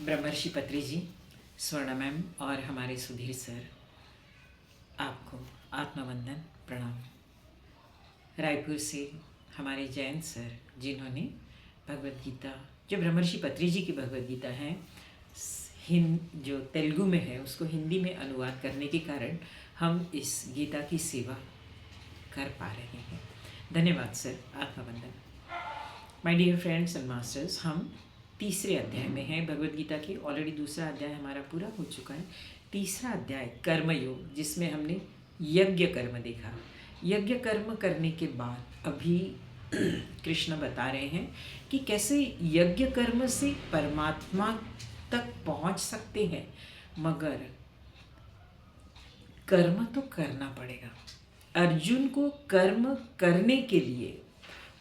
ब्रह्मर्षि पत्री जी, स्वर्ण मैम और हमारे सुधीर सर, आपको आत्मवंदन प्रणाम। रायपुर से हमारे जयंत सर, जिन्होंने भगवद गीता, जो ब्रह्मर्षि पत्री जी की भगवद गीता है, जो तेलुगु में है, उसको हिंदी में अनुवाद करने के कारण हम इस गीता की सेवा कर पा रहे हैं। धन्यवाद सर, आत्मवंदन। My dear friends and masters, हम तीसरे अध्याय में हैं भगवद गीता के। ऑलरेडी दूसरा अध्याय हमारा पूरा हो चुका है। तीसरा अध्याय कर्मयोग, जिसमें हमने यज्ञ कर्म देखा। यज्ञ कर्म करने के बाद अभी कृष्ण बता रहे हैं कि कैसे यज्ञ कर्म से परमात्मा तक पहुंच सकते हैं, मगर कर्म तो करना पड़ेगा। अर्जुन को कर्म करने के लिए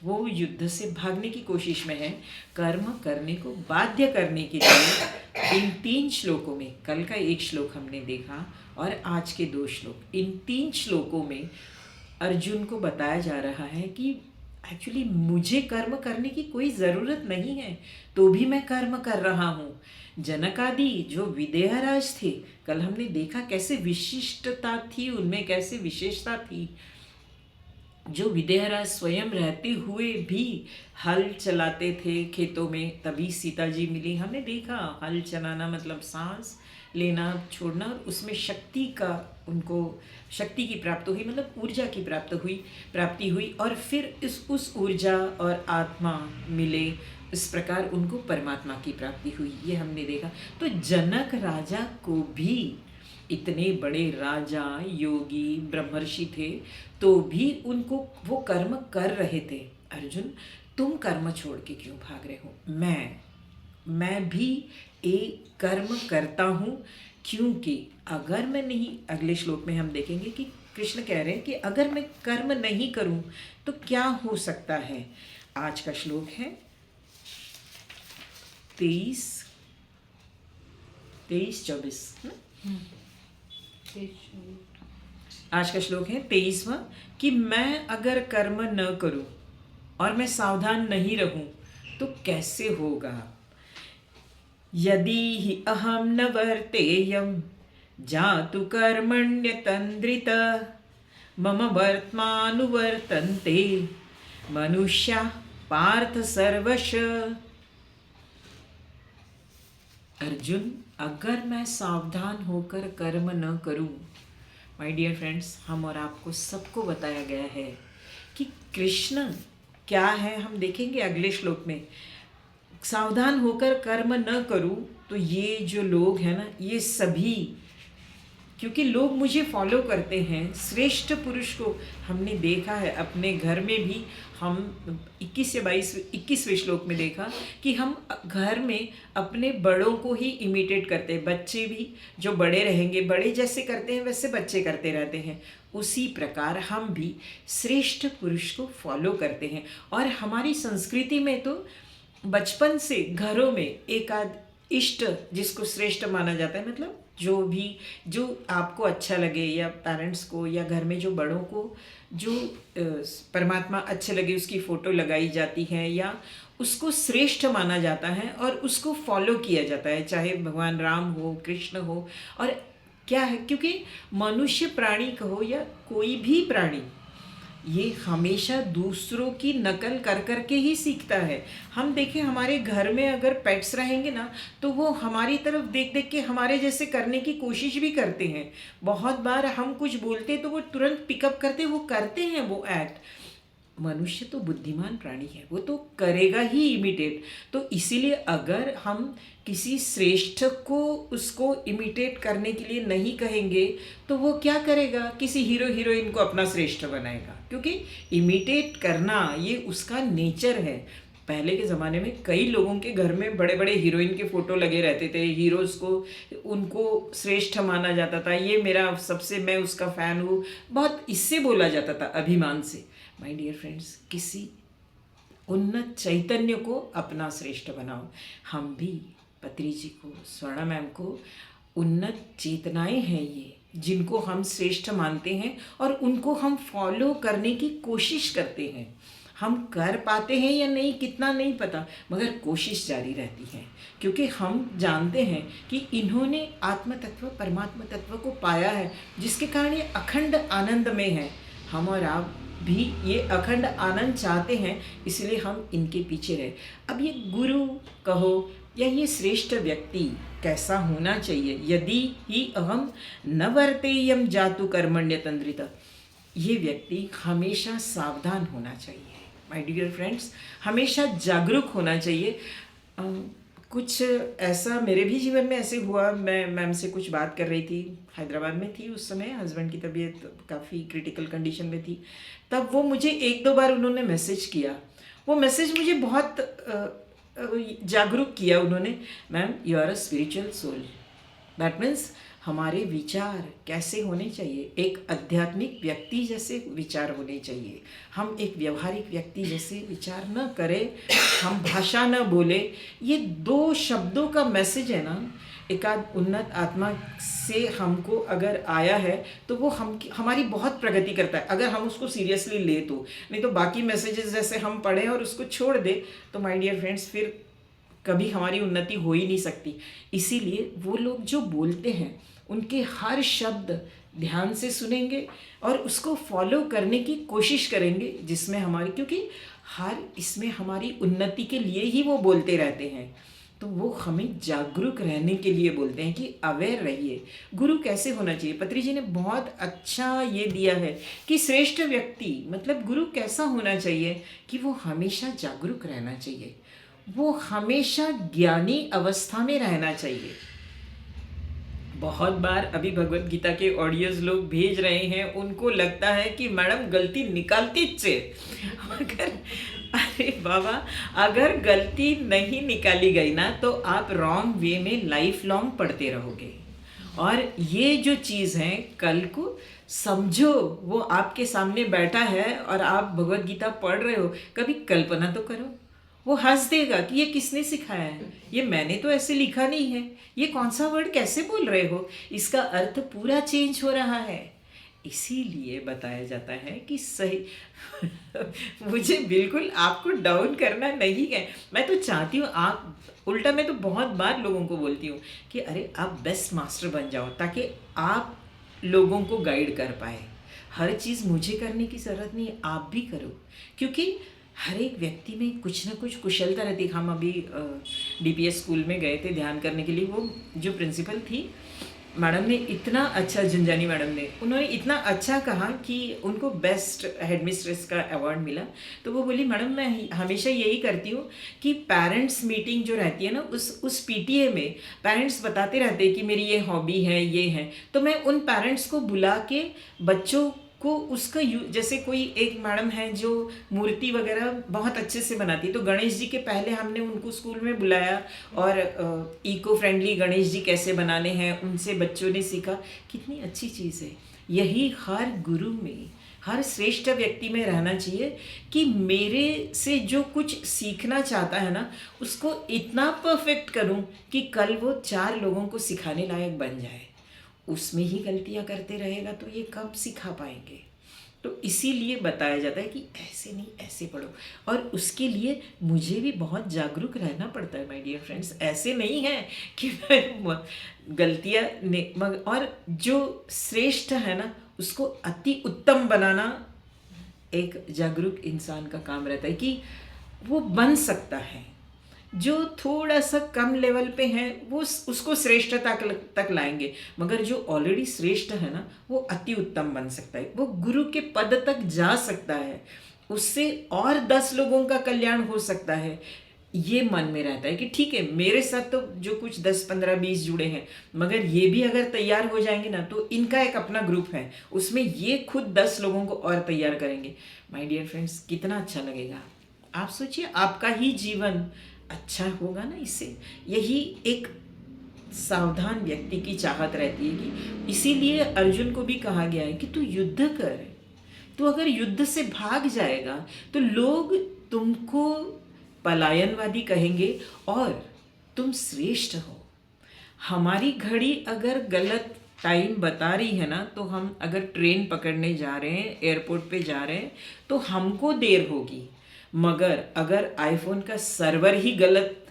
वो युद्ध से भागने की कोशिश में है। कर्म करने को बाध्य करने के लिए इन 3 श्लोकों में, कल का 1 श्लोक हमने देखा और आज के 2 श्लोक, इन 3 श्लोकों में अर्जुन को बताया जा रहा है कि एक्चुअली मुझे कर्म करने की कोई ज़रूरत नहीं है, तो भी मैं कर्म कर रहा हूँ। जनकादि जो विदेहराज थे, कल हमने देखा कैसे विशिष्टता थी उनमें, कैसे विशेषता थी। जो विदेहराज स्वयं रहते हुए भी हल चलाते थे खेतों में, तभी सीता जी मिली। हमने देखा हल चलाना मतलब सांस लेना छोड़ना, और उसमें शक्ति का, उनको शक्ति की प्राप्ति हुई, मतलब ऊर्जा की प्राप्ति हुई और फिर उस ऊर्जा और आत्मा मिले, इस प्रकार उनको परमात्मा की प्राप्ति हुई। ये हमने देखा। तो जनक राजा को भी, इतने बड़े राजा योगी ब्रह्मर्षि थे, तो भी उनको वो कर्म कर रहे थे। अर्जुन, तुम कर्म छोड़ के क्यों भाग रहे हो? मैं भी एक कर्म करता हूँ, क्योंकि अगर मैं नहीं, अगले श्लोक में हम देखेंगे कि कृष्ण कह रहे हैं कि अगर मैं कर्म नहीं करूँ तो क्या हो सकता है। आज का श्लोक है 23-24। आज का श्लोक है 23वां, कि मैं अगर कर्म न करूं और मैं सावधान नहीं रहूं तो कैसे होगा। यदि हि अहम न वर्तेयम जातु कर्मण्यतन्द्रित मम वर्त्मानुवर्तन्ते मनुष्या पार्थ सर्वश। अर्जुन, अगर मैं सावधान होकर कर्म न करूं, माय डियर फ्रेंड्स, हम और आपको सबको बताया गया है कि कृष्ण क्या है, हम देखेंगे अगले श्लोक में। सावधान होकर कर्म न करूं तो ये जो लोग हैं ना, ये सभी, क्योंकि लोग मुझे फॉलो करते हैं, श्रेष्ठ पुरुष को हमने देखा है अपने घर में भी। हम 21 या 21वें श्लोक में देखा कि हम घर में अपने बड़ों को ही इमिटेट करते हैं। बच्चे भी जो बड़े रहेंगे, बड़े जैसे करते हैं वैसे बच्चे करते रहते हैं। उसी प्रकार हम भी श्रेष्ठ पुरुष को फॉलो करते हैं। और हमारी संस्कृति में तो बचपन से घरों में एक आध इष्ट जिसको श्रेष्ठ माना जाता है, मतलब जो आपको अच्छा लगे, या पेरेंट्स को या घर में जो बड़ों को जो परमात्मा अच्छे लगे, उसकी फ़ोटो लगाई जाती है या उसको श्रेष्ठ माना जाता है और उसको फॉलो किया जाता है, चाहे भगवान राम हो, कृष्ण हो। और क्या है, क्योंकि मनुष्य प्राणी कहो या कोई भी प्राणी, ये हमेशा दूसरों की नकल कर कर के ही सीखता है। हम देखें, हमारे घर में अगर पेट्स रहेंगे ना, तो वो हमारी तरफ देख देख के हमारे जैसे करने की कोशिश भी करते हैं। बहुत बार हम कुछ बोलते तो वो तुरंत पिकअप करते हैं वो एक्ट। मनुष्य तो बुद्धिमान प्राणी है, वो तो करेगा ही इमिटेट। तो इसीलिए अगर हम किसी श्रेष्ठ को उसको इमिटेट करने के लिए नहीं कहेंगे तो वो क्या करेगा, किसी हीरो हीरोइन को अपना श्रेष्ठ बनाएगा, क्योंकि इमिटेट करना ये उसका नेचर है। पहले के ज़माने में कई लोगों के घर में बड़े बड़े हीरोइन के फ़ोटो लगे रहते थे, हीरोज़ को उनको श्रेष्ठ माना जाता था। ये मेरा सबसे, मैं उसका फ़ैन हूँ, बहुत इससे बोला जाता था, अभिमान से। माय डियर फ्रेंड्स, किसी उन्नत चैतन्य को अपना श्रेष्ठ बनाओ। हम भी पत्री जी को, स्वर्ण मैम को, उन्नत चेतनाएं हैं ये, जिनको हम श्रेष्ठ मानते हैं और उनको हम फॉलो करने की कोशिश करते हैं। हम कर पाते हैं या नहीं कितना नहीं पता, मगर कोशिश जारी रहती है, क्योंकि हम जानते हैं कि इन्होंने आत्म तत्व परमात्मा तत्व को पाया है, जिसके कारण ये अखंड आनंद में है। हम और आप भी ये अखंड आनंद चाहते हैं, इसलिए हम इनके पीछे रहे। अब ये गुरु कहो या ये श्रेष्ठ व्यक्ति कैसा होना चाहिए, यदि ही अहम न वर्तेयम जातु कर्मण्य तंद्रिता, ये व्यक्ति हमेशा सावधान होना चाहिए। माय डियर फ्रेंड्स, हमेशा जागरूक होना चाहिए। कुछ ऐसा मेरे भी जीवन में ऐसे हुआ। मैं मैम से कुछ बात कर रही थी, हैदराबाद में थी उस समय, हस्बैंड की तबीयत काफ़ी क्रिटिकल कंडीशन में थी। तब वो मुझे एक दो बार उन्होंने मैसेज किया। वो मैसेज मुझे बहुत जागरूक किया उन्होंने। Ma'am, you are a spiritual soul. That means हमारे विचार कैसे होने चाहिए, एक आध्यात्मिक व्यक्ति जैसे विचार होने चाहिए। हम एक व्यवहारिक व्यक्ति जैसे विचार न करें, हम भाषा न बोले। ये दो शब्दों का मैसेज है ना, एकाध उन्नत आत्मा से हमको अगर आया है तो वो हमारी बहुत प्रगति करता है, अगर हम उसको सीरियसली ले तो। नहीं तो बाकी मैसेजेस जैसे हम पढ़ें और उसको छोड़ दे तो माय डियर फ्रेंड्स फिर कभी हमारी उन्नति हो ही नहीं सकती। इसीलिए वो लोग जो बोलते हैं उनके हर शब्द ध्यान से सुनेंगे और उसको फॉलो करने की कोशिश करेंगे, जिसमें हमारी, क्योंकि हर इसमें हमारी उन्नति के लिए ही वो बोलते रहते हैं। तो वो हमें जागरूक रहने के लिए बोलते हैं कि अवेयर रहिए। गुरु कैसे होना चाहिए, पत्री जी ने बहुत अच्छा ये दिया है कि श्रेष्ठ व्यक्ति मतलब गुरु कैसा होना चाहिए कि वो हमेशा जागरूक रहना चाहिए, वो हमेशा ज्ञानी अवस्था में रहना चाहिए। बहुत बार अभी भगवत गीता के ऑडियोज लोग भेज रहे हैं, उनको लगता है कि मैडम गलती निकालती से अगर, अरे बाबा, अगर गलती नहीं निकाली गई ना तो आप रॉन्ग वे में लाइफ लॉन्ग पढ़ते रहोगे। और ये जो चीज़ है, कल को समझो वो आपके सामने बैठा है और आप भगवत गीता पढ़ रहे हो, कभी कल्पना तो करो, वो हंस देगा कि ये किसने सिखाया है, ये मैंने तो ऐसे लिखा नहीं है, ये कौन सा वर्ड कैसे बोल रहे हो, इसका अर्थ पूरा चेंज हो रहा है। इसीलिए बताया जाता है कि सही मुझे बिल्कुल आपको डाउन करना नहीं है, मैं तो चाहती हूँ आप उल्टा, मैं तो बहुत बार लोगों को बोलती हूँ कि अरे आप बेस्ट मास्टर बन जाओ ताकि आप लोगों को गाइड कर पाए। हर चीज़ मुझे करने की ज़रूरत नहीं है, आप भी करो, क्योंकि हर एक व्यक्ति में कुछ ना कुछ कुशलता रहती है। हम अभी डीपीएस स्कूल में गए थे ध्यान करने के लिए। वो जो प्रिंसिपल थी मैडम ने इतना अच्छा, झुंझानी मैडम ने, उन्होंने इतना अच्छा कहा कि उनको बेस्ट हेडमिस्ट्रेस का अवार्ड मिला। तो वो बोली, मैडम मैं हमेशा यही करती हूँ कि पेरेंट्स मीटिंग जो रहती है ना, उस पीटीए में पेरेंट्स बताते रहते हैं कि मेरी ये हॉबी है, ये है, तो मैं उन पेरेंट्स को बुला के बच्चों को उसका जैसे कोई एक मैडम है जो मूर्ति वगैरह बहुत अच्छे से बनाती है, तो गणेश जी के पहले हमने उनको स्कूल में बुलाया और इको फ्रेंडली गणेश जी कैसे बनाने हैं उनसे बच्चों ने सीखा। कितनी अच्छी चीज़ है। यही हर गुरु में, हर श्रेष्ठ व्यक्ति में रहना चाहिए कि मेरे से जो कुछ सीखना चाहता है ना, उसको इतना परफेक्ट करूं कि कल वो 4 लोगों को सिखाने लायक बन जाए। उसमें ही गलतियां करते रहेगा तो ये कब सिखा पाएंगे। तो इसीलिए बताया जाता है कि ऐसे नहीं, ऐसे पढ़ो। और उसके लिए मुझे भी बहुत जागरूक रहना पड़ता है माय डियर फ्रेंड्स। ऐसे नहीं है कि मैं गलतियाँ और जो श्रेष्ठ है ना उसको अति उत्तम बनाना एक जागरूक इंसान का काम रहता है कि वो बन सकता है। जो थोड़ा सा कम लेवल पे हैं वो उसको श्रेष्ठता तक लाएंगे, मगर जो ऑलरेडी श्रेष्ठ है ना वो अति उत्तम बन सकता है, वो गुरु के पद तक जा सकता है, उससे और 10 लोगों का कल्याण हो सकता है। ये मन में रहता है कि ठीक है, मेरे साथ तो जो कुछ 10, 15, 20 जुड़े हैं, मगर ये भी अगर तैयार हो जाएंगे ना तो इनका एक अपना ग्रुप है, उसमें ये खुद 10 लोगों को और तैयार करेंगे। माय डियर फ्रेंड्स, कितना अच्छा लगेगा। आप सोचिए, आपका ही जीवन अच्छा होगा ना इससे। यही एक सावधान व्यक्ति की चाहत रहती है कि इसीलिए अर्जुन को भी कहा गया है कि तू युद्ध कर। तो अगर युद्ध से भाग जाएगा तो लोग तुमको पलायनवादी कहेंगे और तुम श्रेष्ठ हो। हमारी घड़ी अगर गलत टाइम बता रही है ना, तो हम अगर ट्रेन पकड़ने जा रहे हैं, एयरपोर्ट पे जा रहे हैं, तो हमको देर होगी, मगर अगर आईफोन का सर्वर ही गलत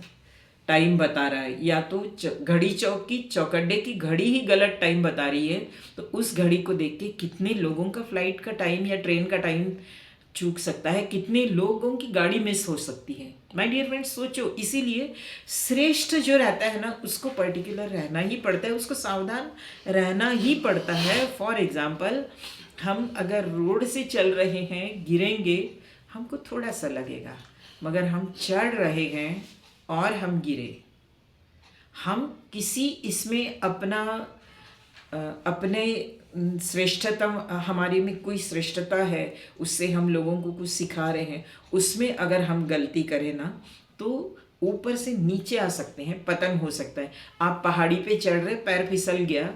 टाइम बता रहा है, या तो घड़ी चौक की चौकड्डे की घड़ी ही गलत टाइम बता रही है, तो उस घड़ी को देख के कितने लोगों का फ्लाइट का टाइम या ट्रेन का टाइम चूक सकता है, कितने लोगों की गाड़ी मिस हो सकती है। माय डियर फ्रेंड्स, सोचो। इसीलिए श्रेष्ठ जो रहता है ना, उसको पर्टिकुलर रहना ही पड़ता है, उसको सावधान रहना ही पड़ता है। फॉर एग्जाम्पल, हम अगर रोड से चल रहे हैं, गिरेंगे, हमको थोड़ा सा लगेगा, मगर हम चढ़ रहे हैं और हम गिरे, हम किसी इसमें अपने श्रेष्ठतम, हमारे में कोई श्रेष्ठता है, उससे हम लोगों को कुछ सिखा रहे हैं, उसमें अगर हम गलती करें ना, तो ऊपर से नीचे आ सकते हैं, पतन हो सकता है। आप पहाड़ी पे चढ़ रहे, पैर फिसल गया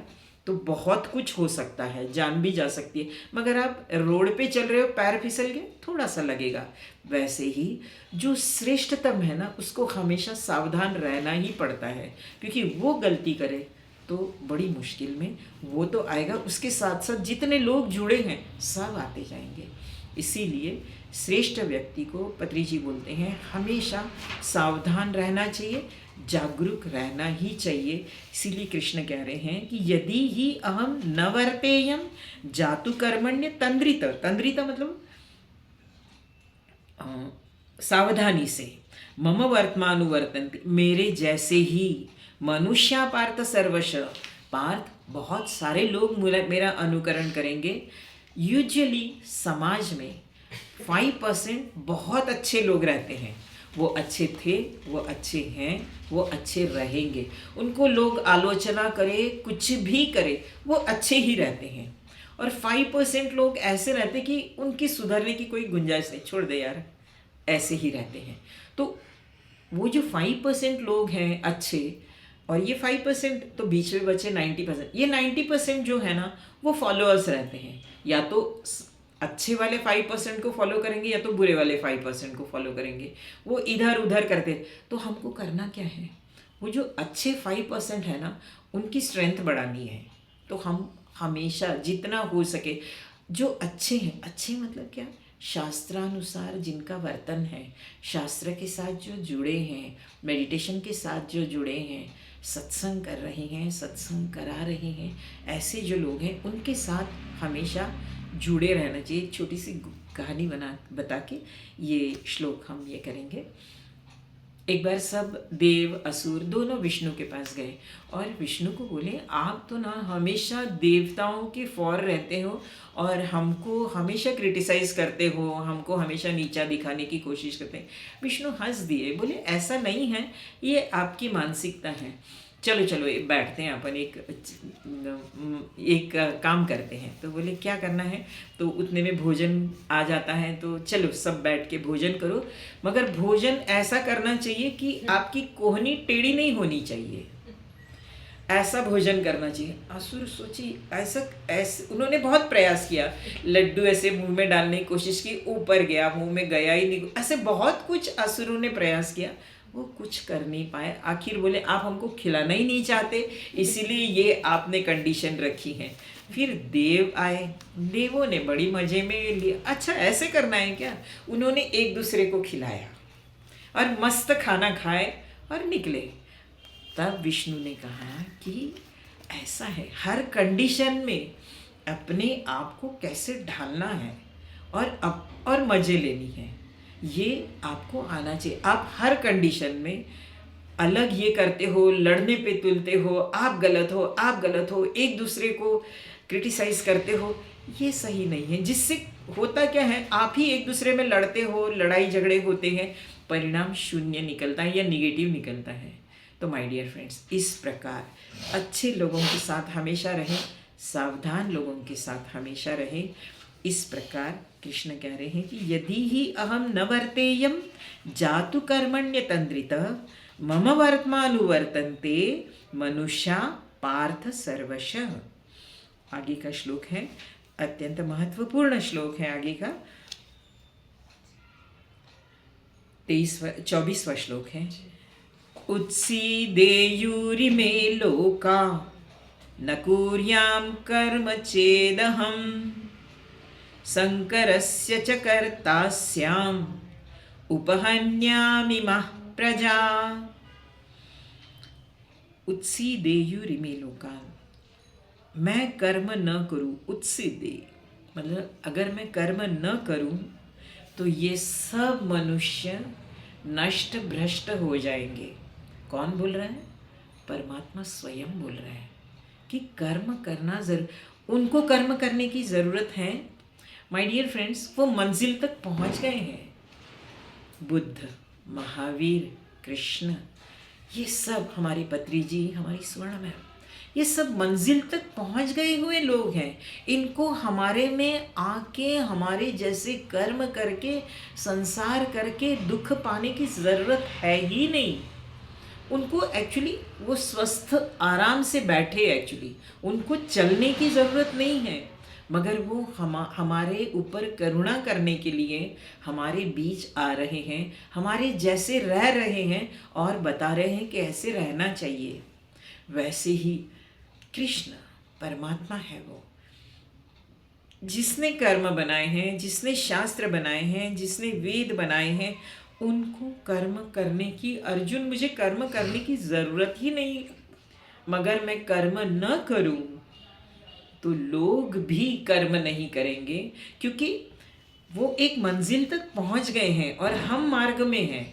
तो बहुत कुछ हो सकता है, जान भी जा सकती है। मगर आप रोड पे चल रहे हो, पैर फिसल गए, थोड़ा सा लगेगा। वैसे ही जो श्रेष्ठतम है ना, उसको हमेशा सावधान रहना ही पड़ता है, क्योंकि वो गलती करे तो बड़ी मुश्किल में वो तो आएगा, उसके साथ साथ जितने लोग जुड़े हैं सब आते जाएंगे। इसीलिए श्रेष्ठ व्यक्ति को पत्री जी बोलते हैं हमेशा सावधान रहना चाहिए, जागरूक रहना ही चाहिए। इसीलिए कृष्ण कह रहे हैं कि यदि ही अहम न वर्तेयम जातु कर्मण्य तंद्रित, तंद्रित मतलब सावधानी से, मम वर्तमानुवर्तन्ते, मेरे जैसे ही, मनुष्य पार्थ सर्वश, पार्थ बहुत सारे लोग मेरा अनुकरण करेंगे। यूजुअली समाज में 5% बहुत अच्छे लोग रहते हैं, वो अच्छे थे, वो अच्छे हैं, वो अच्छे रहेंगे। उनको लोग आलोचना करे, कुछ भी करे, वो अच्छे ही रहते हैं। और 5% लोग ऐसे रहते कि उनकी सुधरने की कोई गुंजाइश नहीं, छोड़ दे यार, ऐसे ही रहते हैं। तो वो जो 5% लोग हैं अच्छे, और ये 5% तो बीच में बचे 90%, ये 90% जो है ना, वो फॉलोअर्स रहते हैं। या तो अच्छे वाले 5% को फॉलो करेंगे, या तो बुरे वाले 5% को फॉलो करेंगे, वो इधर उधर करते। तो हमको करना क्या है, वो जो अच्छे 5% है ना, उनकी स्ट्रेंथ बढ़ानी है। तो हम हमेशा जितना हो सके, जो अच्छे हैं, अच्छे मतलब क्या, शास्त्रानुसार जिनका वर्तन है, शास्त्र के साथ जो जुड़े हैं, मेडिटेशन के साथ जो जुड़े हैं, सत्संग कर रहे हैं, सत्संग करा रहे हैं, ऐसे जो लोग हैं उनके साथ हमेशा जुड़े रहना चाहिए। एक छोटी सी कहानी बता के ये श्लोक हम ये करेंगे। एक बार सब देव असुर दोनों विष्णु के पास गए और विष्णु को बोले, आप तो ना हमेशा देवताओं के फॉर रहते हो और हमको हमेशा क्रिटिसाइज करते हो, हमको हमेशा नीचा दिखाने की कोशिश करते हैं। विष्णु हंस दिए, बोले ऐसा नहीं है, ये आपकी मानसिकता है। चलो चलो बैठते हैं अपन, एक काम करते हैं। तो बोले क्या करना है, तो उतने में भोजन आ जाता है, तो चलो सब बैठ के भोजन करो, मगर भोजन ऐसा करना चाहिए कि आपकी कोहनी टेढ़ी नहीं होनी चाहिए, ऐसा भोजन करना चाहिए। असुर सोची, ऐसे उन्होंने बहुत प्रयास किया, लड्डू ऐसे मुंह में डालने की कोशिश की, ऊपर गया, मुंह में गया ही नहीं, ऐसे बहुत कुछ असुरों ने प्रयास किया, वो कुछ कर नहीं पाए। आखिर बोले आप हमको खिलाना ही नहीं चाहते, इसीलिए ये आपने कंडीशन रखी है। फिर देव आए, देवों ने बड़ी मजे में लिया, अच्छा ऐसे करना है क्या। उन्होंने एक दूसरे को खिलाया और मस्त खाना खाए और निकले। तब विष्णु ने कहा कि ऐसा है, हर कंडीशन में अपने आप को कैसे ढालना है और मज़े लेनी है, ये आपको आना चाहिए। आप हर कंडीशन में अलग ये करते हो, लड़ने पे तुलते हो, आप गलत हो, आप गलत हो, एक दूसरे को क्रिटिसाइज करते हो, ये सही नहीं है। जिससे होता क्या है, आप ही एक दूसरे में लड़ते हो, लड़ाई झगड़े होते हैं, परिणाम शून्य निकलता है या निगेटिव निकलता है। तो माय डियर फ्रेंड्स, इस प्रकार अच्छे लोगों के साथ हमेशा रहें, सावधान लोगों के साथ हमेशा रहें। इस प्रकार कृष्ण कह रहे हैं कि यदि ही अहम न वर्तेयम जातु कर्मण्य तंद्रित मम वर्तमानुवर्तन्ते मनुष्या पार्थ सर्वशः। आगे का श्लोक है, अत्यंत महत्वपूर्ण श्लोक है आगे का, 24वां श्लोक है। उत्सीदेयुरिमे लोका न कुर्यां कर्म चेदहम् शंकरस्य च कर्ता स्याम् उपहन्यामिमः प्रजा उत्सीदेयुरिमे लोकान्। मैं कर्म न करूं, उत्सीदे मतलब अगर मैं कर्म न करूं तो ये सब मनुष्य नष्ट भ्रष्ट हो जाएंगे। कौन बोल रहा है? परमात्मा स्वयं बोल रहा है कि कर्म करना उनको कर्म करने की ज़रूरत है। माय डियर फ्रेंड्स, वो मंजिल तक पहुंच गए हैं। बुद्ध, महावीर, कृष्ण, ये सब हमारे पत्री जी, हमारी स्वर्ण मैम, ये सब मंजिल तक पहुंच गए हुए लोग हैं। इनको हमारे में आके हमारे जैसे कर्म करके संसार करके दुख पाने की ज़रूरत है ही नहीं। उनको एक्चुअली वो स्वस्थ आराम से बैठे, एक्चुअली उनको चलने की ज़रूरत नहीं है, मगर वो हमारे ऊपर करुणा करने के लिए हमारे बीच आ रहे हैं, हमारे जैसे रह रहे हैं और बता रहे हैं कि ऐसे रहना चाहिए। वैसे ही कृष्ण परमात्मा है, वो जिसने कर्म बनाए हैं, जिसने शास्त्र बनाए हैं, जिसने वेद बनाए हैं, उनको कर्म करने की, अर्जुन मुझे कर्म करने की ज़रूरत ही नहीं, मगर मैं कर्म न करूं तो लोग भी कर्म नहीं करेंगे, क्योंकि वो एक मंजिल तक पहुंच गए हैं और हम मार्ग में हैं।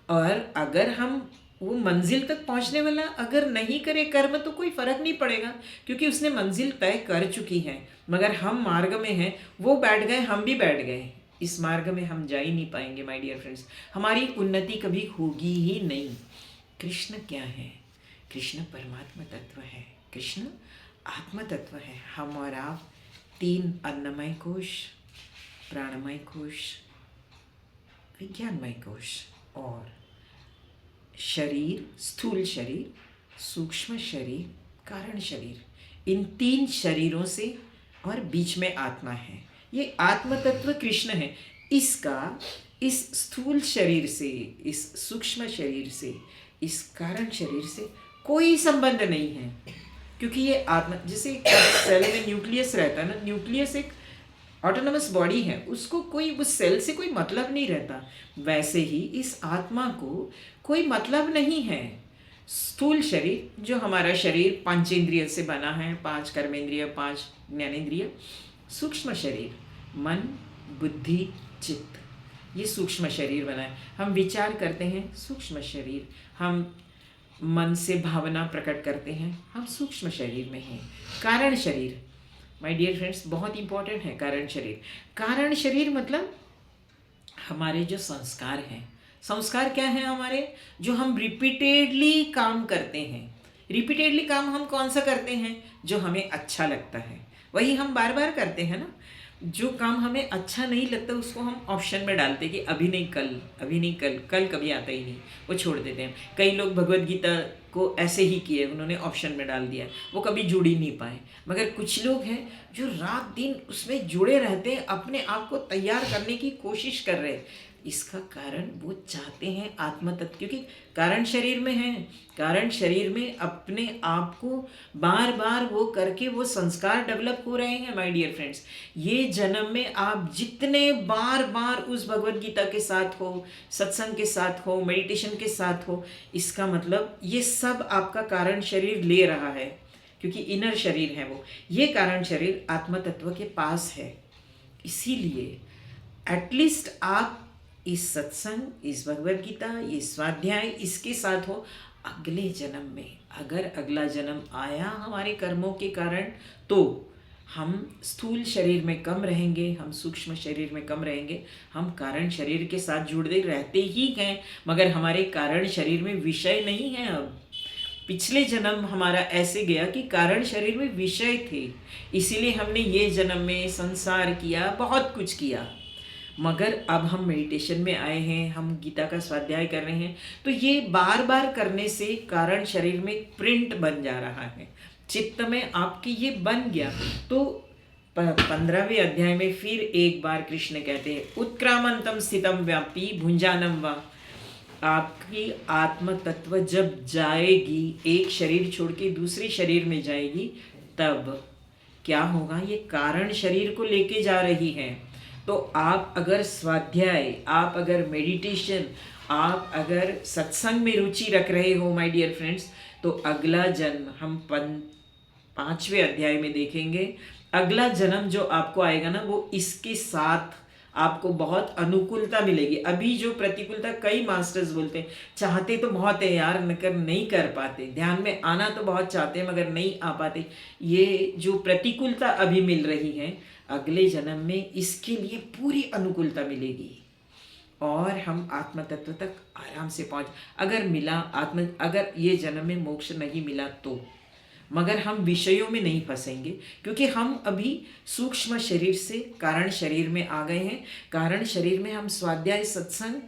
और अगर हम वो मंजिल तक पहुंचने वाला अगर नहीं करे कर्म तो कोई फ़र्क नहीं पड़ेगा, क्योंकि उसने मंजिल तय कर चुकी है। मगर हम मार्ग में हैं, वो बैठ गए, हम भी बैठ गए, इस मार्ग में हम जा ही नहीं पाएंगे माय डियर फ्रेंड्स। हमारी उन्नति कभी होगी ही नहीं। कृष्ण क्या है? कृष्ण परमात्मा तत्व है, कृष्ण आत्म तत्व है। हम और आप 3 अन्नमय कोश, प्राणमय कोश, विज्ञानमय कोश और शरीर, स्थूल शरीर, सूक्ष्म शरीर, कारण शरीर, इन 3 शरीरों से और बीच में आत्मा है। ये आत्म तत्व कृष्ण है। इसका इस स्थूल शरीर से, इस सूक्ष्म शरीर से, इस कारण शरीर से कोई संबंध नहीं है, क्योंकि ये आत्मा, जैसे सेल में न्यूक्लियस रहता है ना, न्यूक्लियस एक ऑटोनमस बॉडी है, उसको कोई उस सेल से कोई मतलब नहीं रहता। वैसे ही इस आत्मा को कोई मतलब नहीं है। स्थूल शरीर, जो हमारा शरीर पंचेंद्रिय से बना है, 5 कर्मेंद्रिय, 5 ज्ञानेंद्रिय, सूक्ष्म शरीर, मन, बुद्धि, चित्त, ये सूक्ष्म शरीर बना है। हम विचार करते हैं, सूक्ष्म शरीर, हम मन से भावना प्रकट करते हैं, हम सूक्ष्म शरीर में हैं। कारण शरीर, माय डियर फ्रेंड्स, बहुत इंपॉर्टेंट है कारण शरीर। कारण शरीर मतलब हमारे जो संस्कार हैं। संस्कार क्या है हमारे? जो हम रिपीटेडली काम करते हैं। रिपीटेडली काम हम कौन सा करते हैं? जो हमें अच्छा लगता है वही हम बार बार करते हैं ना। जो काम हमें अच्छा नहीं लगता उसको हम ऑप्शन में डालते हैं कि अभी नहीं कल, अभी नहीं कल, कल कभी आता ही नहीं, वो छोड़ देते हैं। कई लोग भगवद गीता को ऐसे ही किए, उन्होंने ऑप्शन में डाल दिया, वो कभी जुड़ ही नहीं पाए। मगर कुछ लोग हैं जो रात दिन उसमें जुड़े रहते हैं, अपने आप को तैयार करने की कोशिश कर रहे हैं। इसका कारण वो चाहते हैं आत्म तत्व, क्योंकि कारण शरीर में है। कारण शरीर में अपने आप को बार बार वो करके वो संस्कार डेवलप हो रहे हैं माय डियर फ्रेंड्स। ये जन्म में आप जितने बार बार उस भगवद गीता के साथ हो, सत्संग के साथ हो, मेडिटेशन के साथ हो, इसका मतलब ये सब आपका कारण शरीर ले रहा है, क्योंकि इनर शरीर है वो। ये कारण शरीर आत्म तत्व के पास है। इसीलिए एटलीस्ट आप इस सत्संग, इस भगवद गीता, ये स्वाध्याय इसके साथ हो। अगले जन्म में अगर अगला जन्म आया हमारे कर्मों के कारण, तो हम स्थूल शरीर में कम रहेंगे, हम सूक्ष्म शरीर में कम रहेंगे, हम कारण शरीर के साथ जुड़े रहते ही हैं, मगर हमारे कारण शरीर में विषय नहीं है। अब पिछले जन्म हमारा ऐसे गया कि कारण शरीर में विषय थे, इसीलिए हमने ये जन्म में संसार किया, बहुत कुछ किया। मगर अब हम मेडिटेशन में आए हैं, हम गीता का स्वाध्याय कर रहे हैं, तो ये बार बार करने से कारण शरीर में प्रिंट बन जा रहा है, चित्त में आपकी ये बन गया। तो 15वें अध्याय में फिर एक बार कृष्ण कहते हैं, उत्क्रामंतम स्थितम व्यापी भुंजानम वा। आपकी आत्म तत्व जब जाएगी, एक शरीर छोड़ के दूसरे शरीर में जाएगी, तब क्या होगा? ये कारण शरीर को लेके जा रही है। तो आप अगर स्वाध्याय, आप अगर मेडिटेशन, आप अगर सत्संग में रुचि रख रहे हो माय डियर फ्रेंड्स, तो अगला जन्म हम 5वें अध्याय में देखेंगे। अगला जन्म जो आपको आएगा ना, वो इसके साथ आपको बहुत अनुकूलता मिलेगी। अभी जो प्रतिकूलता, कई मास्टर्स बोलते हैं चाहते तो बहुत है यार, मगर नहीं कर पाते, ध्यान में आना तो बहुत चाहते हैं मगर नहीं आ पाते। ये जो प्रतिकूलता अभी मिल रही है, अगले जन्म में इसके लिए पूरी अनुकूलता मिलेगी और हम आत्म तत्व तक आराम से पहुंच, अगर ये जन्म में मोक्ष नहीं मिला तो, मगर हम विषयों में नहीं फंसेंगे, क्योंकि हम अभी सूक्ष्म शरीर से कारण शरीर में आ गए हैं। कारण शरीर में हम स्वाध्याय, सत्संग,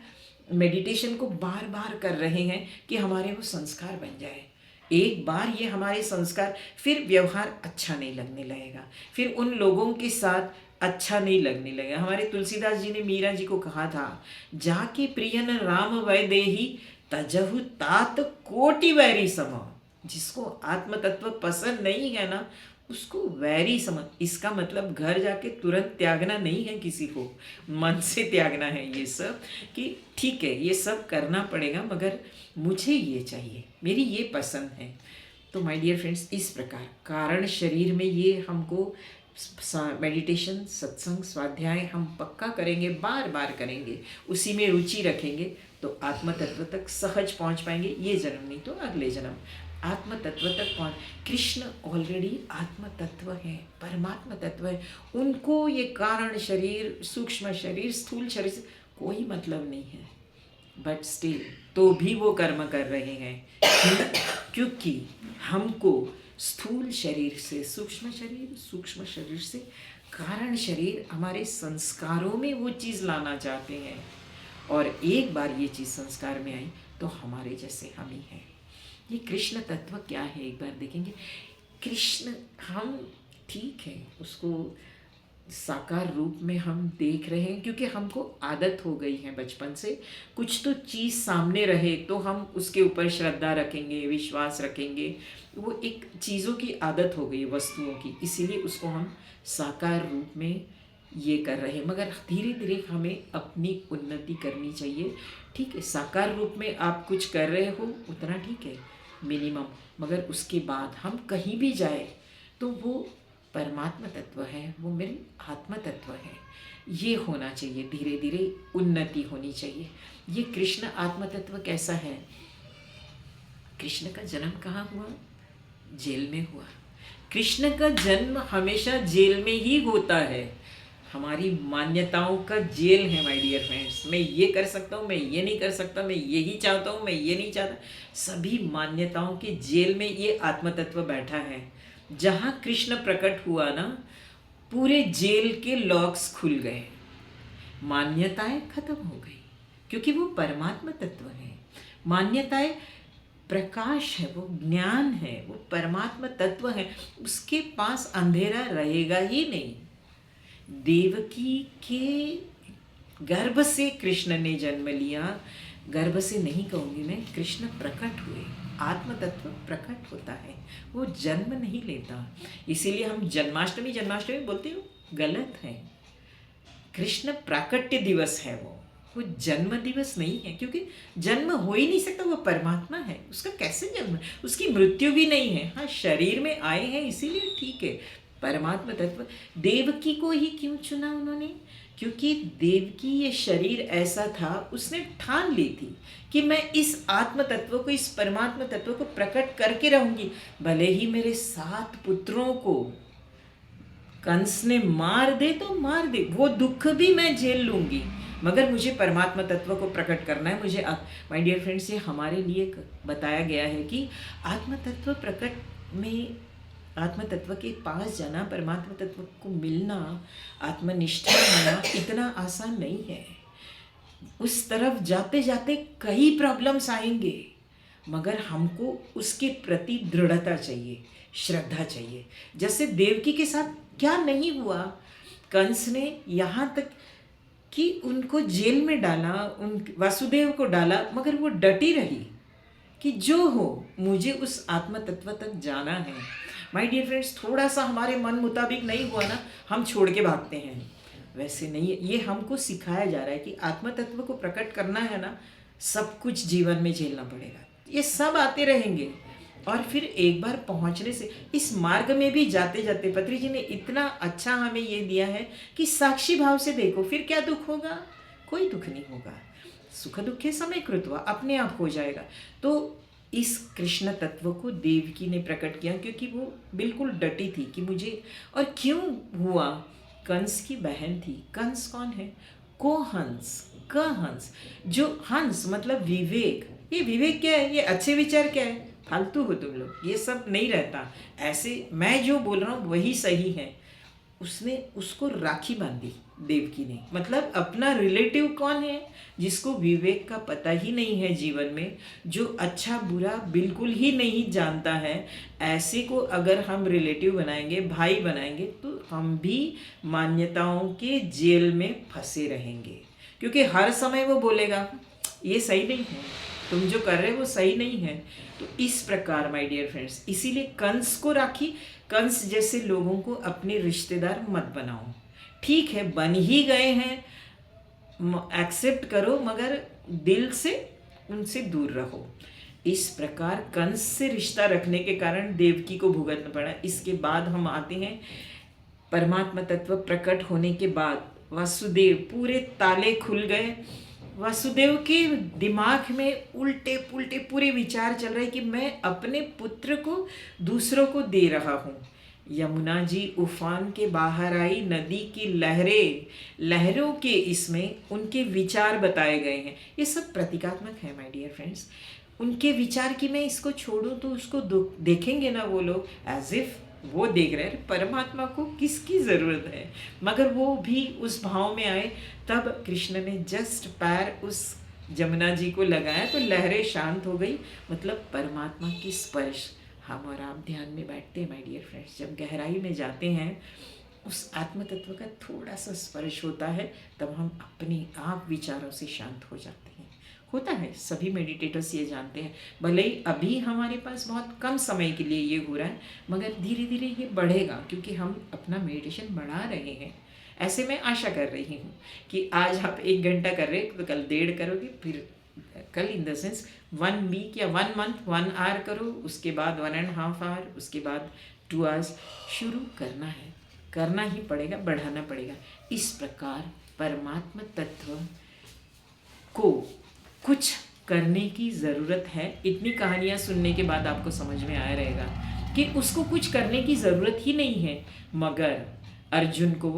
मेडिटेशन को बार बार कर रहे हैं कि हमारे वो संस्कार बन जाए। एक बार ये हमारे संस्कार, फिर व्यवहार अच्छा नहीं लगने लगेगा, फिर उन लोगों के साथ अच्छा नहीं लगने लगेगा। हमारे तुलसीदास जी ने मीरा जी को कहा था, जाके प्रियन राम वैदेही तजहु तात कोटि वैरी सम। जिसको आत्म तत्व पसंद नहीं है ना, उसको वैरी समझ। इसका मतलब घर जाके तुरंत त्यागना नहीं है किसी को, मन से त्यागना है ये सब, कि ठीक है ये सब करना पड़ेगा मगर मुझे ये चाहिए, मेरी ये पसंद है। तो माय डियर फ्रेंड्स, इस प्रकार कारण शरीर में ये हमको मेडिटेशन, सत्संग, स्वाध्याय हम पक्का करेंगे, बार बार करेंगे, उसी में रुचि रखेंगे तो आत्म तत्व तक सहज पहुंच पाएंगे। ये जन्म नहीं तो अगले जन्म आत्म तत्व तक पहुंच। कृष्ण ऑलरेडी आत्म तत्व है, परमात्मा तत्व है। उनको ये कारण शरीर, सूक्ष्म शरीर, स्थूल शरीर से कोई मतलब नहीं है, बट स्टिल तो भी वो कर्म कर रहे हैं। क्योंकि हमको स्थूल शरीर से सूक्ष्म शरीर, सूक्ष्म शरीर से कारण शरीर, हमारे संस्कारों में वो चीज़ लाना चाहते हैं। और एक बार ये चीज़ संस्कार में आई तो हमारे जैसे हम ही हैं। ये कृष्ण तत्व क्या है एक बार देखेंगे। कृष्ण, हम ठीक है उसको साकार रूप में हम देख रहे हैं, क्योंकि हमको आदत हो गई है बचपन से, कुछ तो चीज़ सामने रहे तो हम उसके ऊपर श्रद्धा रखेंगे, विश्वास रखेंगे। वो एक चीज़ों की आदत हो गई, वस्तुओं की, इसीलिए उसको हम साकार रूप में ये कर रहे हैं। मगर धीरे धीरे हमें अपनी उन्नति करनी चाहिए। ठीक है, साकार रूप में आप कुछ कर रहे हो उतना ठीक है, मिनिमम, मगर उसके बाद हम कहीं भी जाए तो वो परमात्मा तत्व है, वो मेरे आत्म तत्व है, ये होना चाहिए। धीरे धीरे उन्नति होनी चाहिए। ये कृष्ण आत्म तत्व कैसा है? कृष्ण का जन्म कहाँ हुआ? जेल में हुआ। कृष्ण का जन्म हमेशा जेल में ही होता है। हमारी मान्यताओं का जेल है माय डियर फ्रेंड्स। मैं ये कर सकता हूँ, मैं ये नहीं कर सकता, मैं यही चाहता हूँ, मैं ये नहीं चाहता। सभी मान्यताओं के जेल में ये आत्म तत्व बैठा है। जहाँ कृष्ण प्रकट हुआ ना, पूरे जेल के लॉक्स खुल गए, मान्यताएं खत्म हो गई, क्योंकि वो परमात्मा तत्व है। मान्यताएं प्रकाश है, वो ज्ञान है, वो परमात्मा तत्व है, उसके पास अंधेरा रहेगा ही नहीं। देवकी के गर्भ से कृष्ण ने जन्म लिया, गर्भ से नहीं कहूँगी मैं, कृष्ण प्रकट हुए। आत्म तत्व प्रकट होता है, वो जन्म नहीं लेता। इसीलिए हम जन्माष्टमी बोलते हो, गलत है। कृष्ण प्राकट्य दिवस है, वो जन्म दिवस नहीं है, क्योंकि जन्म हो ही नहीं सकता, वो परमात्मा है, उसका कैसे जन्म? उसकी मृत्यु भी नहीं है। हाँ, शरीर में आए हैं इसीलिए ठीक है, परमात्मा तत्व। देवकी को ही क्यों चुना उन्होंने? क्योंकि देवकी ये शरीर ऐसा था, उसने ठान ली थी कि मैं इस आत्म तत्व को, इस परमात्मा तत्व को प्रकट करके रहूंगी, भले ही मेरे 7 पुत्रों को कंस ने मार दे तो मार दे, वो दुख भी मैं झेल लूंगी, मगर मुझे परमात्मा तत्व को प्रकट करना है। मुझे माय डियर फ्रेंड्स, ये हमारे लिए बताया गया है कि आत्म तत्व प्रकट में, आत्म तत्व के पास जाना, परमात्मा तत्व को मिलना, आत्मनिष्ठा होना इतना आसान नहीं है। उस तरफ जाते जाते कई प्रॉब्लम्स आएंगे, मगर हमको उसके प्रति दृढ़ता चाहिए, श्रद्धा चाहिए। जैसे देवकी के साथ क्या नहीं हुआ, कंस ने यहाँ तक कि उनको जेल में डाला, उन वासुदेव को डाला, मगर वो डटी रही कि जो हो मुझे उस आत्म तत्व तक जाना है। माय डियर फ्रेंड्स, थोड़ा सा हमारे मन मुताबिक नहीं हुआ ना, हम छोड़ के भागते हैं। वैसे नहीं है। ये हमको सिखाया जा रहा है कि आत्म तत्व को प्रकट करना है ना, सब कुछ जीवन में झेलना पड़ेगा। ये सब आते रहेंगे और फिर एक बार पहुंचने से इस मार्ग में भी जाते जाते पत्री जी ने इतना अच्छा हमें ये दिया है कि साक्षी भाव से देखो, फिर क्या दुख होगा? कोई दुख नहीं होगा। सुख दुखे समय कृत्वा, अपने आप हो जाएगा। तो इस कृष्ण तत्व को देवकी ने प्रकट किया क्योंकि वो बिल्कुल डटी थी कि मुझे, और क्यों हुआ? कंस की बहन थी। कंस कौन है? कोहंस, कहंस। जो हंस मतलब विवेक। ये विवेक क्या है? ये अच्छे विचार क्या है? फालतू हो तुम लोग, ये सब नहीं रहता ऐसे। मैं जो बोल रहा हूँ वही सही है। उसने उसको राखी बांधी देवकी ने। मतलब अपना रिलेटिव कौन है? जिसको विवेक का पता ही नहीं है जीवन में, जो अच्छा बुरा बिल्कुल ही नहीं जानता है, ऐसे को अगर हम रिलेटिव बनाएंगे, भाई बनाएंगे, तो हम भी मान्यताओं के जेल में फंसे रहेंगे। क्योंकि हर समय वो बोलेगा ये सही नहीं है, तुम जो कर रहे हो वो सही नहीं है। तो इस प्रकार माय डियर फ्रेंड्स, इसीलिए कंस को राखी। कंस जैसे लोगों को अपने रिश्तेदार मत बनाओ। ठीक है, बन ही गए हैं, एक्सेप्ट करो, मगर दिल से उनसे दूर रहो। इस प्रकार कंस से रिश्ता रखने के कारण देवकी को भुगतना पड़ा। इसके बाद हम आते हैं परमात्मा तत्व प्रकट होने के बाद वासुदेव, पूरे ताले खुल गए। वासुदेव के दिमाग में उल्टे पुल्टे पूरे विचार चल रहे कि मैं अपने पुत्र को दूसरों को दे रहा हूँ। यमुना जी उफान के बाहर आई, नदी की लहरें, लहरों के इसमें उनके विचार बताए गए हैं। ये सब प्रतीकात्मक है माय डियर फ्रेंड्स। उनके विचार की मैं इसको छोड़ूं तो उसको देखेंगे ना वो लोग एज इफ वो देख रहे हैं। परमात्मा को किसकी ज़रूरत है? मगर वो भी उस भाव में आए। तब कृष्ण ने जस्ट पैर उस जमुना जी को लगाया तो लहरें शांत हो गई। मतलब परमात्मा की स्पर्श। हम और आप ध्यान में बैठते हैं माय डियर फ्रेंड्स, जब गहराई में जाते हैं, उस आत्म तत्व का थोड़ा सा स्पर्श होता है, तब हम अपने आप विचारों से शांत हो जाते हैं। होता है, सभी मेडिटेटर्स ये जानते हैं। भले ही अभी हमारे पास बहुत कम समय के लिए ये हो रहा है, मगर धीरे धीरे ये बढ़ेगा क्योंकि हम अपना मेडिटेशन बढ़ा रहे हैं। ऐसे मैं आशा कर रही हूँ कि आज आप 1 घंटा कर रहे हैं तो कल 1.5 करोगे, फिर कल इन द सेंस 1 वीक या 1 मंथ 1 आवर करो, उसके बाद 1.5 आवर, उसके बाद 2 आवर्स। शुरू करना है, करना ही पड़ेगा, बढ़ाना पड़ेगा। इस प्रकार परमात्मा तत्व को कुछ करने की ज़रूरत है। इतनी कहानियाँ सुनने के बाद आपको समझ में आया रहेगा कि उसको कुछ करने की ज़रूरत ही नहीं है, मगर अर्जुन को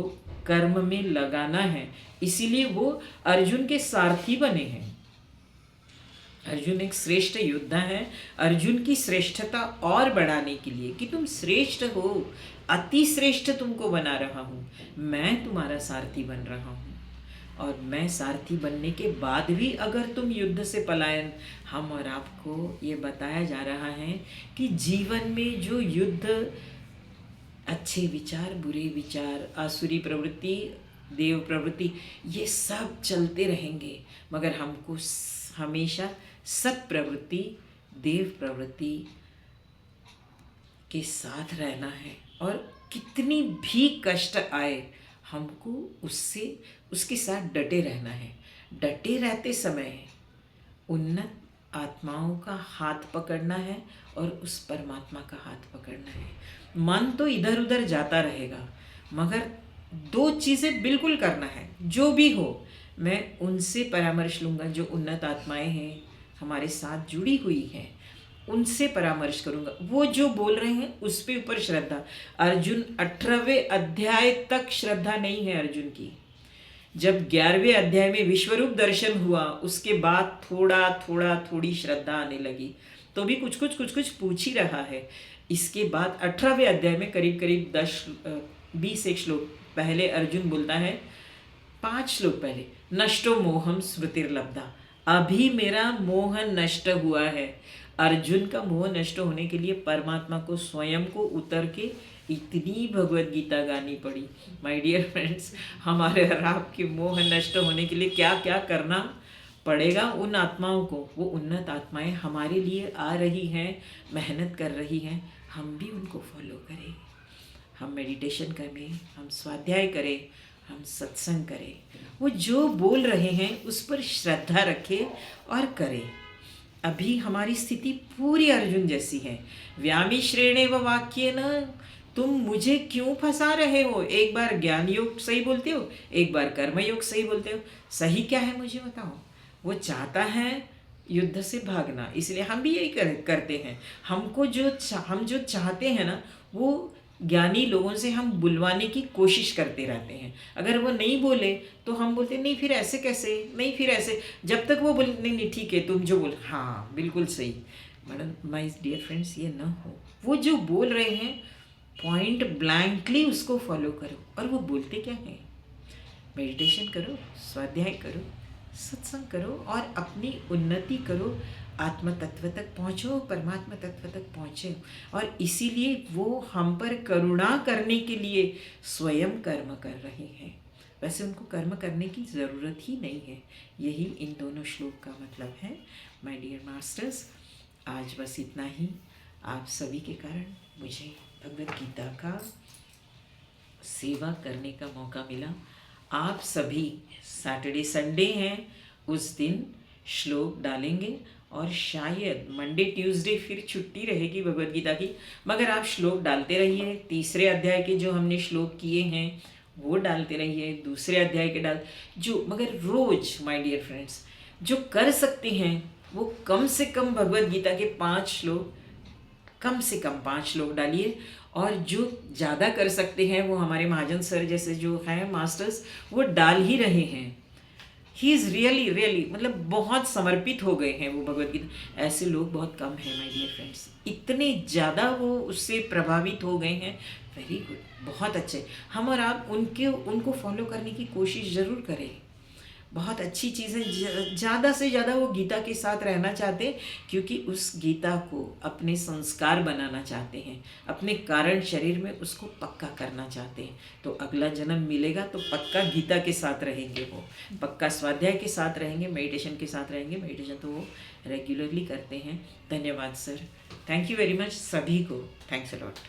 कर्म में लगाना है। इसीलिए वो अर्जुन के सारथी बने हैं। अर्जुन एक श्रेष्ठ योद्धा है। अर्जुन की श्रेष्ठता और बढ़ाने के लिए कि तुम श्रेष्ठ हो, अति श्रेष्ठ तुमको बना रहा हूँ, मैं तुम्हारा सारथी बन रहा हूँ। और मैं सारथी बनने के बाद भी अगर तुम युद्ध से पलायन, हम और आपको ये बताया जा रहा है कि जीवन में जो युद्ध, अच्छे विचार, बुरे विचार, आसुरी प्रवृत्ति, देव प्रवृत्ति, ये सब चलते रहेंगे, मगर हमको हमेशा सत प्रवृत्ति, देव प्रवृत्ति के साथ रहना है। और कितनी भी कष्ट आए, हमको उसके साथ डटे रहना है। डटे रहते समय उन्नत आत्माओं का हाथ पकड़ना है और उस परमात्मा का हाथ पकड़ना है। मन तो इधर उधर जाता रहेगा, मगर 2 चीज़ें बिल्कुल करना है। जो भी हो, मैं उनसे परामर्श लूँगा जो उन्नत आत्माएं हैं, हमारे साथ जुड़ी हुई हैं, उनसे परामर्श करूँगा। वो जो बोल रहे हैं उस पे ऊपर श्रद्धा। अर्जुन 18वें अध्याय तक श्रद्धा नहीं है अर्जुन की। जब 11वें अध्याय में विश्वरूप दर्शन हुआ, उसके बाद थोड़ी श्रद्धा आने लगी। तो भी कुछ कुछ पूछ ही रहा है। इसके बाद 18वें अध्याय में करीब 20 एक श्लोक पहले अर्जुन बोलता है, 5 श्लोक पहले, नष्टो मोहम स्मृतिर्लब्धा, अभी मेरा मोह नष्ट हुआ है। अर्जुन का मोह नष्ट होने के लिए परमात्मा को स्वयं को उतर के इतनी भगवत गीता गानी पड़ी। माय डियर फ्रेंड्स, हमारे और आपके मोह नष्ट होने के लिए क्या क्या करना पड़ेगा उन आत्माओं को। वो उन्नत आत्माएं हमारे लिए आ रही हैं, मेहनत कर रही हैं, हम भी उनको फॉलो करें। हम मेडिटेशन करें, हम स्वाध्याय करें, हम सत्संग करें, वो जो बोल रहे हैं उस पर श्रद्धा रखें और करें। अभी हमारी स्थिति पूरी अर्जुन जैसी है। व्यामी श्रेणे व वाक्य न, तुम मुझे क्यों फंसा रहे हो? एक बार ज्ञान योग सही बोलते हो, एक बार कर्म योग सही बोलते हो। सही क्या है मुझे बताओ? वो चाहता है युद्ध से भागना, इसलिए हम भी यही करते हैं। हमको हम जो चाहते हैं ना, वो ज्ञानी लोगों से हम बुलवाने की कोशिश करते रहते हैं। अगर वो नहीं बोले तो हम बोलते नहीं फिर ऐसे कैसे, नहीं फिर ऐसे, जब तक वो बोले नहीं नहीं ठीक है तुम जो बोल, हाँ बिल्कुल सही। मैडम माय डियर फ्रेंड्स, ये ना हो। वो जो बोल रहे हैं पॉइंट ब्लैंकली उसको फॉलो करो। और वो बोलते क्या है? मेडिटेशन करो, स्वाध्याय करो, सत्संग करो और अपनी उन्नति करो, आत्म तत्व तक पहुँचो, परमात्मा तत्व तक पहुँचे। और इसीलिए वो हम पर करुणा करने के लिए स्वयं कर्म कर रहे हैं। वैसे उनको कर्म करने की ज़रूरत ही नहीं है। यही इन दोनों श्लोक का मतलब है। माय डियर मास्टर्स, आज बस इतना ही। आप सभी के कारण मुझे भगवद गीता का सेवा करने का मौका मिला। आप सभी सैटरडे संडे हैं उस दिन श्लोक डालेंगे और शायद मंडे ट्यूसडे फिर छुट्टी रहेगी भगवद गीता की, मगर आप श्लोक डालते रहिए। तीसरे अध्याय के जो हमने श्लोक किए हैं वो डालते रहिए, दूसरे अध्याय के मगर रोज माय डियर फ्रेंड्स जो कर सकते हैं वो कम से कम भगवद गीता के 5 श्लोक, कम से कम 5 श्लोक डालिए। और जो ज़्यादा कर सकते हैं वो हमारे महाजन सर जैसे जो हैं मास्टर्स, वो डाल ही रहे हैं। ही इज़ रियली मतलब बहुत समर्पित हो गए हैं वो भगवद गीता। ऐसे लोग बहुत कम हैं माय डियर फ्रेंड्स, इतने ज़्यादा वो उससे प्रभावित हो गए हैं। वेरी गुड, बहुत अच्छे। हम और आप उनको फॉलो करने की कोशिश ज़रूर करें। बहुत अच्छी चीज़ें, ज़्यादा से ज़्यादा वो गीता के साथ रहना चाहते हैं, क्योंकि उस गीता को अपने संस्कार बनाना चाहते हैं, अपने कारण शरीर में उसको पक्का करना चाहते हैं। तो अगला जन्म मिलेगा तो पक्का गीता के साथ रहेंगे, वो पक्का स्वाध्याय के साथ रहेंगे, मेडिटेशन के साथ रहेंगे। मेडिटेशन तो वो रेगुलरली करते हैं। धन्यवाद sir, thank you very much सभी को, थैंक्स अ लॉट।